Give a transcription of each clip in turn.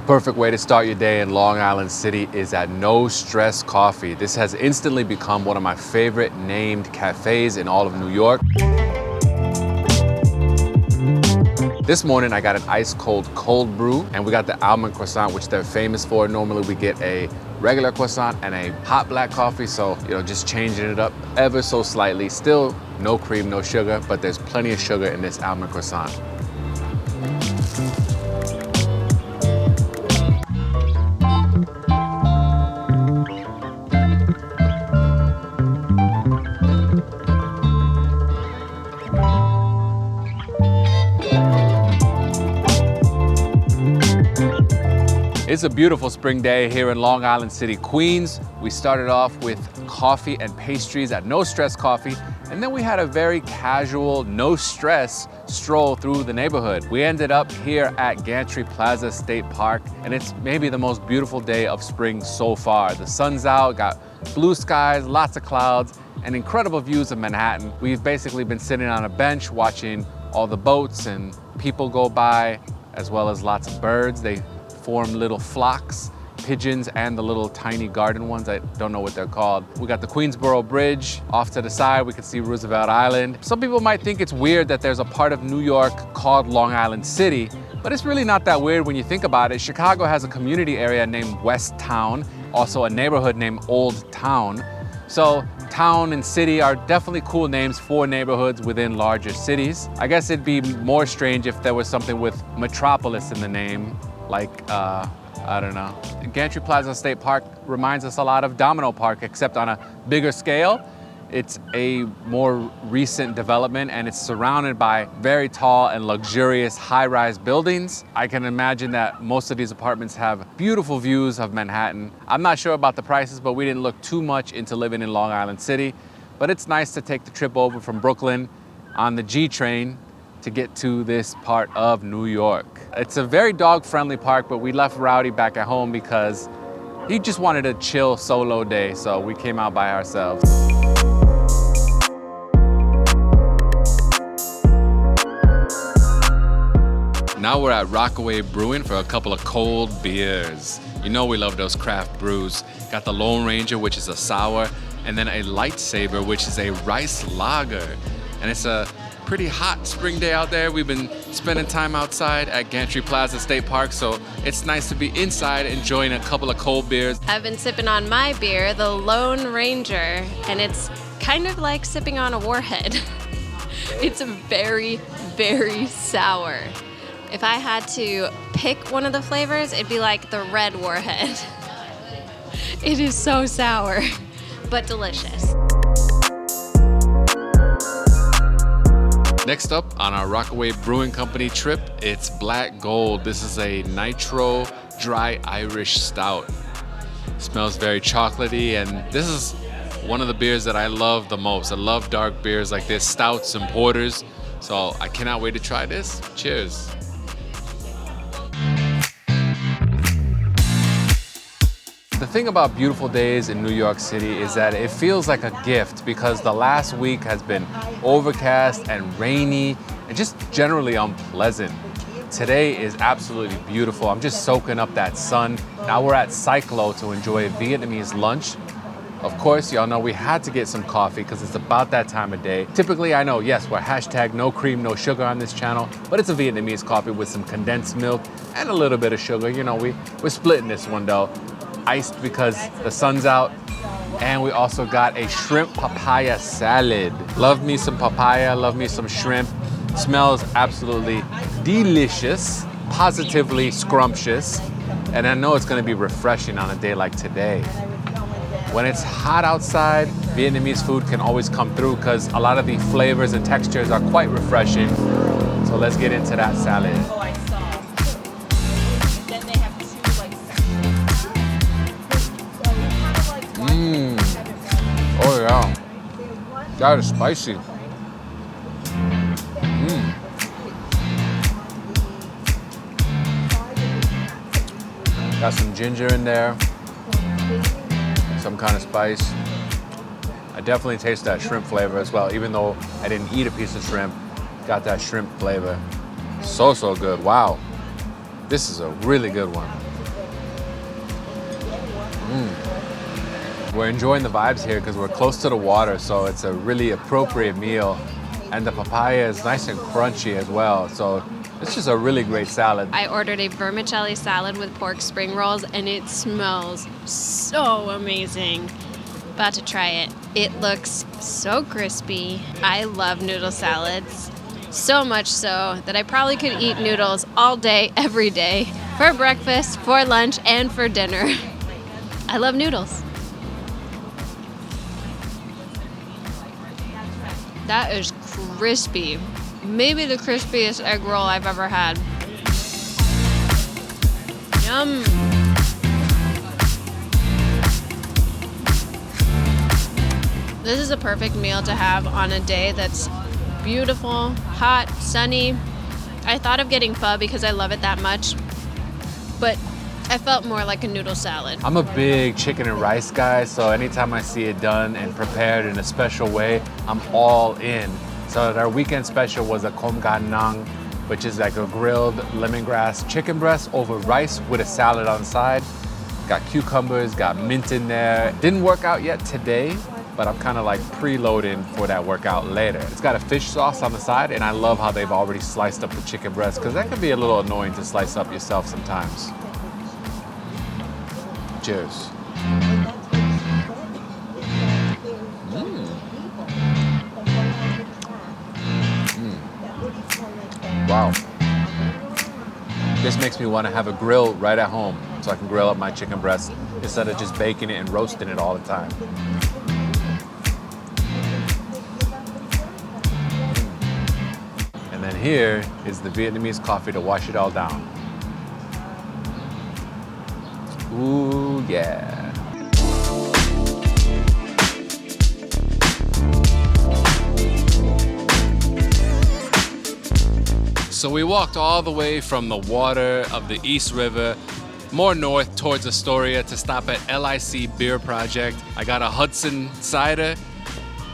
perfect way to start your day in Long Island City is at No Stress Coffee. This has instantly become one of my favorite named cafes in all of New York. This morning I got an ice cold brew, and we got the almond croissant, which they're famous for. Normally we get a regular croissant and a hot black coffee, so just changing it up ever so slightly. Still no cream, no sugar, but there's plenty of sugar in this almond croissant. It's a beautiful spring day here in Long Island City, Queens. We started off with coffee and pastries at No Stress Coffee, and then we had a very casual, no stress stroll through the neighborhood. We ended up here at Gantry Plaza State Park, and it's maybe the most beautiful day of spring so far. The sun's out, got blue skies, lots of clouds, and incredible views of Manhattan. We've basically been sitting on a bench watching all the boats and people go by, as well as lots of birds. They form little flocks, pigeons and the little tiny garden ones. I don't know what they're called. We got the Queensboro Bridge. Off to the side, we can see Roosevelt Island. Some people might think it's weird that there's a part of New York called Long Island City, but it's really not that weird when you think about it. Chicago has a community area named West Town, also a neighborhood named Old Town. So town and city are definitely cool names for neighborhoods within larger cities. I guess it'd be more strange if there was something with metropolis in the name, like, I don't know. Gantry Plaza State Park reminds us a lot of Domino Park, except on a bigger scale. It's a more recent development, and it's surrounded by very tall and luxurious high-rise buildings. I can imagine that most of these apartments have beautiful views of Manhattan. I'm not sure about the prices, but we didn't look too much into living in Long Island City. But it's nice to take the trip over from Brooklyn on the G train to get to this part of New York. It's a very dog-friendly park, but we left Rowdy back at home because he just wanted a chill solo day, so we came out by ourselves. Now we're at Rockaway Brewing for a couple of cold beers. You know we love those craft brews. Got the Lone Ranger, which is a sour, and then a Lightsaber, which is a rice lager. And it's a pretty hot spring day out there. We've been spending time outside at Gantry Plaza State Park, so it's nice to be inside enjoying a couple of cold beers. I've been sipping on my beer, the Lone Ranger, and it's kind of like sipping on a warhead. It's very, very sour. If I had to pick one of the flavors, it'd be like the red warhead. It is so sour, but delicious. Next up on our Rockaway Brewing Company trip, it's Black Gold. This is a nitro dry Irish stout. Smells very chocolatey, and this is one of the beers that I love the most. I love dark beers like this, stouts and porters. So I cannot wait to try this. Cheers. The thing about beautiful days in New York City is that it feels like a gift because the last week has been overcast and rainy and just generally unpleasant. Today is absolutely beautiful. I'm just soaking up that sun. Now we're at Cyclo to enjoy a Vietnamese lunch. Of course, y'all know we had to get some coffee because it's about that time of day. Typically, I know, yes, we're hashtag no cream, no sugar on this channel, but it's a Vietnamese coffee with some condensed milk and a little bit of sugar. We're splitting this one though. Iced because the sun's out. And we also got a shrimp papaya salad. Love me some papaya, love me some shrimp. Smells absolutely delicious, positively scrumptious. And I know it's gonna be refreshing on a day like today. When it's hot outside, Vietnamese food can always come through because a lot of the flavors and textures are quite refreshing. So let's get into that salad. Oh yeah, that is spicy. Got some ginger in there, some kind of spice. I definitely taste that shrimp flavor as well, even though I didn't eat a piece of shrimp. Got that shrimp flavor. So good, wow. This is a really good one. We're enjoying the vibes here because we're close to the water, so it's a really appropriate meal. And the papaya is nice and crunchy as well, so it's just a really great salad. I ordered a vermicelli salad with pork spring rolls, and it smells so amazing. About to try it. It looks so crispy. I love noodle salads, so much so that I probably could eat noodles all day, every day, for breakfast, for lunch, and for dinner. I love noodles. That is crispy. Maybe the crispiest egg roll I've ever had. Yum. This is a perfect meal to have on a day that's beautiful, hot, sunny. I thought of getting pho because I love it that much, but I felt more like a noodle salad. I'm a big chicken and rice guy, so anytime I see it done and prepared in a special way, I'm all in. So our weekend special was a kom gan nang, which is like a grilled lemongrass chicken breast over rice with a salad on the side. Got cucumbers, got mint in there. Didn't work out yet today, but I'm kind of like preloading for that workout later. It's got a fish sauce on the side, and I love how they've already sliced up the chicken breast, because that can be a little annoying to slice up yourself sometimes. Cheers. Wow. This makes me want to have a grill right at home so I can grill up my chicken breast instead of just baking it and roasting it all the time. And then here is the Vietnamese coffee to wash it all down. Ooh, yeah. So we walked all the way from the water of the East River, more north towards Astoria to stop at LIC Beer Project. I got a Hudson cider,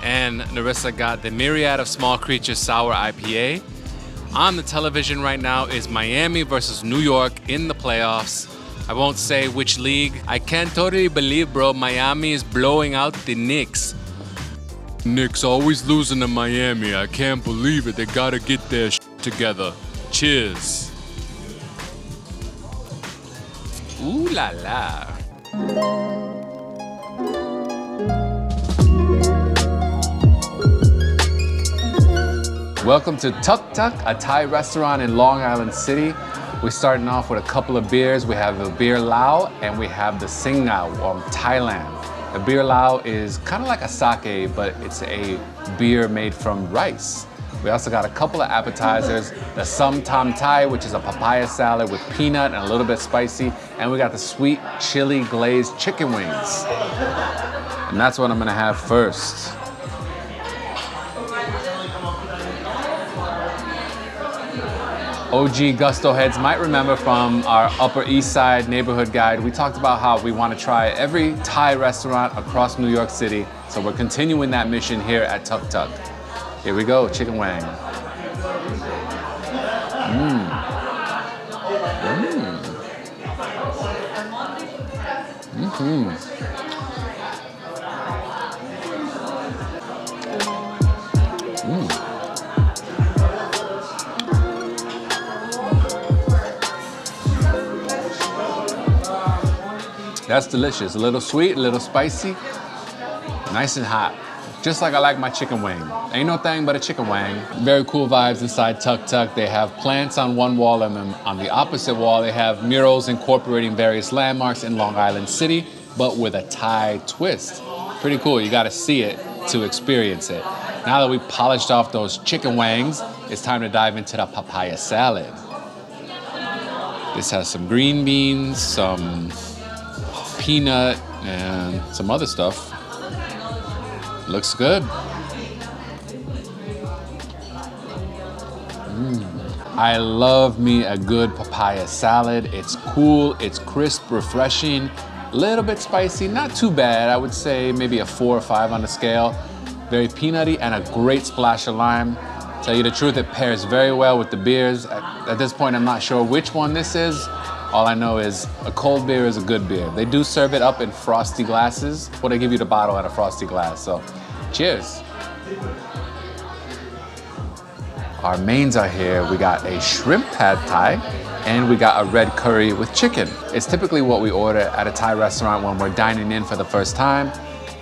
and Narissa got the Myriad of Small Creatures Sour IPA. On the television right now is Miami versus New York in the playoffs. I won't say which league. I can't totally believe, bro, Miami is blowing out the Knicks. Knicks always losing to Miami. I can't believe it. They gotta get their together. Cheers. Ooh la la. Welcome to Tuk Tuk, a Thai restaurant in Long Island City. We're starting off with a couple of beers. We have the beer Lao and we have the Sing Ngao from Thailand. The beer Lao is kind of like a sake, but it's a beer made from rice. We also got a couple of appetizers, the Sum Tam Thai, which is a papaya salad with peanut and a little bit spicy, and we got the sweet chili glazed chicken wings. And that's what I'm gonna have first. OG Gusto heads might remember from our Upper East Side neighborhood guide, we talked about how we want to try every Thai restaurant across New York City. So we're continuing that mission here at Tuk Tuk. Here we go, chicken wing. That's delicious. A little sweet, a little spicy, nice and hot. Just like I like my chicken wing. Ain't no thing but a chicken wing. Very cool vibes inside Tuk Tuk. They have plants on one wall, and then on the opposite wall, they have murals incorporating various landmarks in Long Island City, but with a Thai twist. Pretty cool. You gotta see it to experience it. Now that we polished off those chicken wings, it's time to dive into the papaya salad. This has some green beans, some peanut, and some other stuff. Looks good. I love me a good papaya salad. It's cool, it's crisp, refreshing, a little bit spicy, not too bad. I would say maybe a 4 or 5 on the scale. Very peanutty and a great splash of lime. Tell you the truth, it pairs very well with the beers. At this point, I'm not sure which one this is. All I know is a cold beer is a good beer. They do serve it up in frosty glasses, or they give you the bottle in a frosty glass. So, cheers. Our mains are here. We got a shrimp pad thai, and we got a red curry with chicken. It's typically what we order at a Thai restaurant when we're dining in for the first time.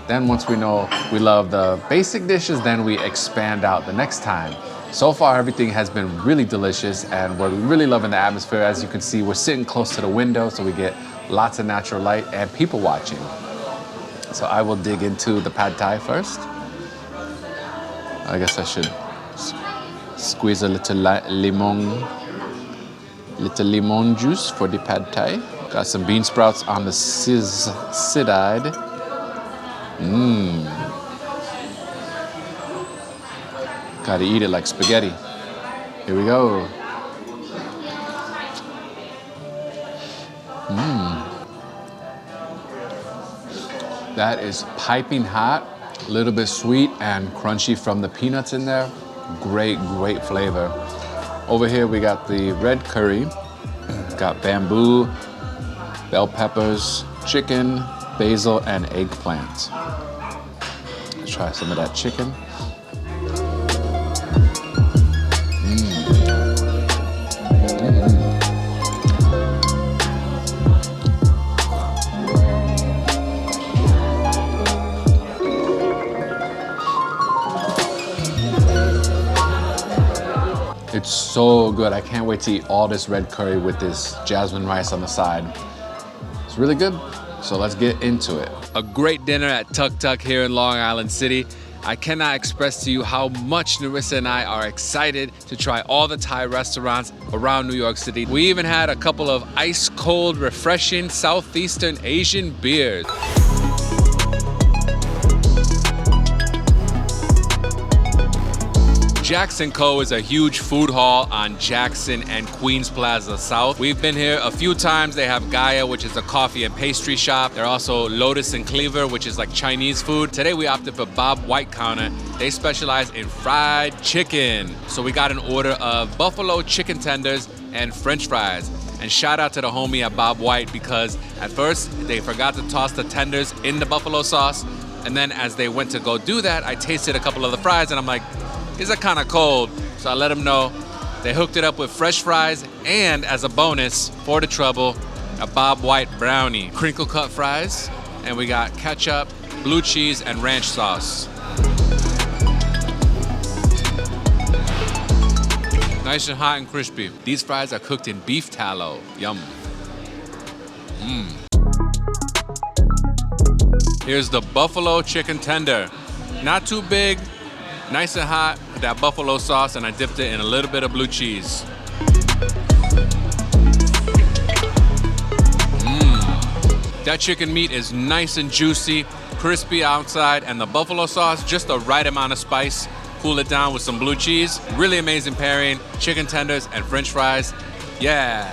Then once we know we love the basic dishes, then we expand out the next time. So far, everything has been really delicious, and we're really loving the atmosphere. As you can see, we're sitting close to the window, so we get lots of natural light and people watching. So I will dig into the pad thai first. I guess I should squeeze a little lemon juice for the pad thai. Got some bean sprouts on the side. Gotta eat it like spaghetti. Here we go. That is piping hot, a little bit sweet and crunchy from the peanuts in there. Great, great flavor. Over here we got the red curry. Got bamboo, bell peppers, chicken, basil, and eggplant. Let's try some of that chicken. It's so good. I can't wait to eat all this red curry with this jasmine rice on the side. It's really good. So let's get into it. A great dinner at Tuk Tuk here in Long Island City. I cannot express to you how much Narissa and I are excited to try all the Thai restaurants around New York City. We even had a couple of ice cold, refreshing Southeastern Asian beers. Jackson Co. is a huge food hall on Jackson and Queens Plaza South. We've been here a few times. They have Gaia, which is a coffee and pastry shop. They're also Lotus and Cleaver, which is like Chinese food. Today we opted for Bob White Counter. They specialize in fried chicken. So we got an order of buffalo chicken tenders and French fries. And shout out to the homie at Bob White, because at first they forgot to toss the tenders in the buffalo sauce. And then as they went to go do that, I tasted a couple of the fries and I'm like, these are kind of cold. So I let them know. They hooked it up with fresh fries and, as a bonus for the trouble, a Bob White brownie. Crinkle cut fries, and we got ketchup, blue cheese, and ranch sauce. Nice and hot and crispy. These fries are cooked in beef tallow. Yum. Here's the buffalo chicken tender. Not too big, nice and hot with that buffalo sauce, and I dipped it in a little bit of blue cheese. That chicken meat is nice and juicy, crispy outside, and the buffalo sauce, just the right amount of spice. Cool it down with some blue cheese. Really amazing pairing. Chicken tenders and French fries. Yeah.